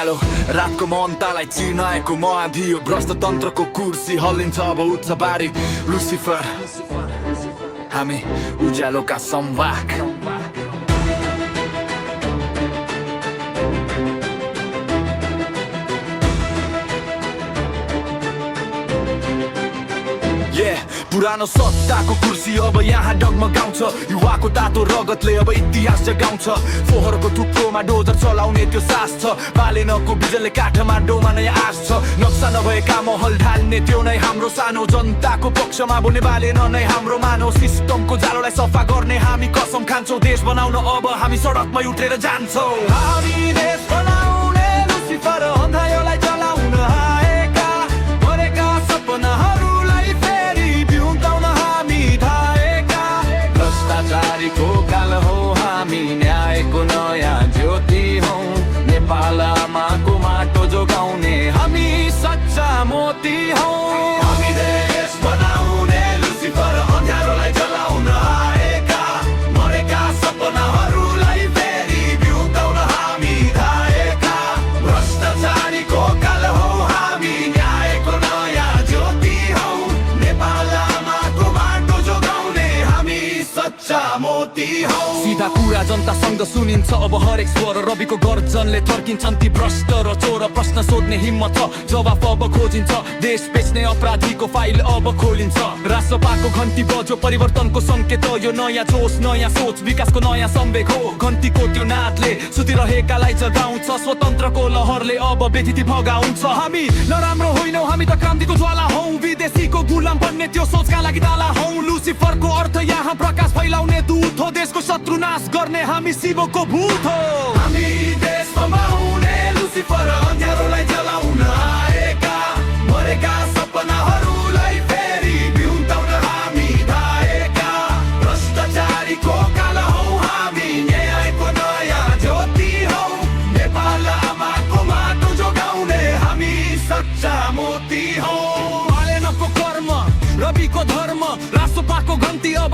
उज्यालो रातको मनतालाई चिनाएको महाधियो भ्रष्ट तन्त्रको कुर्सी हल्लिन्छ अब उच्च बारी लुसिफर हामी उज्यालोका संवाक पुरानो सत्ताको कुर्सी अब यहाँ डगमगाउँछ युवाको तातो रगतले अब इतिहास जगाउँछ फोहोरको थुप्रोमा डोजर चलाउने त्यो सास छ बालेनको बिजनले काठमा डोमा नयाँ आश छ नक्सा नभएका महल ढाल्ने त्यो नै हाम्रो सानो जनताको पक्षमा बोल्ने बालेन नै हाम्रो मानव सिस्टमको जालोलाई सफा गर्ने हामी कसम खान्छौँ देश बनाउन अब हामी सडकमै उठेर जान्छौँ हामी देश बनाउने लुसिफर अन्धायोलाई जलाउन आएका मरेका सपनाहरूलाई फेरि बिउताउन हामी धाएका भ्रष्टाचारीको काल हो हामी न्यायको नयाँ ज्योति हौ नेपाल आमाको माटो जोगाउने हामी सच्चा मोती हौ हामी देश बनाउने लुसिफर अन्धारोलाई जलाउन आएका मरेका सपनाहरूलाई फेरि बिउताउन हामी धाएका भ्रष्टाचारीको काल हो हामी न्यायको नयाँ ज्योति हौ नेपाल आमाको माटो जोगाउने हामी सच्चा मोती हौ सीधा कुरा जनतासँग सुनिन्छ अब हरेक स्वर रविको गर्जनले थर्किन्छन् ती भ्रष्ट र चोर प्रश्न सोध्ने हिम्मत छ जवाफ अब खोजिन्छ देश बेच्ने अपराधीको फाइल अब खोलिन्छ राष्ट्रपाको घन्टी बज्यो परिवर्तनको संकेत यो नयाँ जोश नयाँ सोच विकासको नयाँ सम्वेक हो घन्टीको त्यो नादले सुतिरहेकालाई जगाउँछ स्वतन्त्रको लहरले अब व्यथिति भगाउँछ हामी नराम्रो होइनौँ हामी त क्रान्तिको ज्वाला हौ विदेशीको गुलाम बन्ने त्यो सोचका लागि ताला हौ लुसिफरको अर्थ यहाँ प्रकाश फैलाउने दूत हो देशको शत्रु नाश गर्ने हामी शिवको भूत हो हामी देश बनाउने लुसिफर अन्धारोलाई जलाउन आएका मरेका सपनाहरूलाई फेरि बिउताउन हामी धाएका भ्रष्टाचारीको काल हौ हामी न्यायको नयाँ ज्योति हौ नेपाल आमाको माटो जोगाउने हामी सच्चा मोती हौ बालेनको कर्म रविको धर्म राष्ट्रपाको घन्टी अब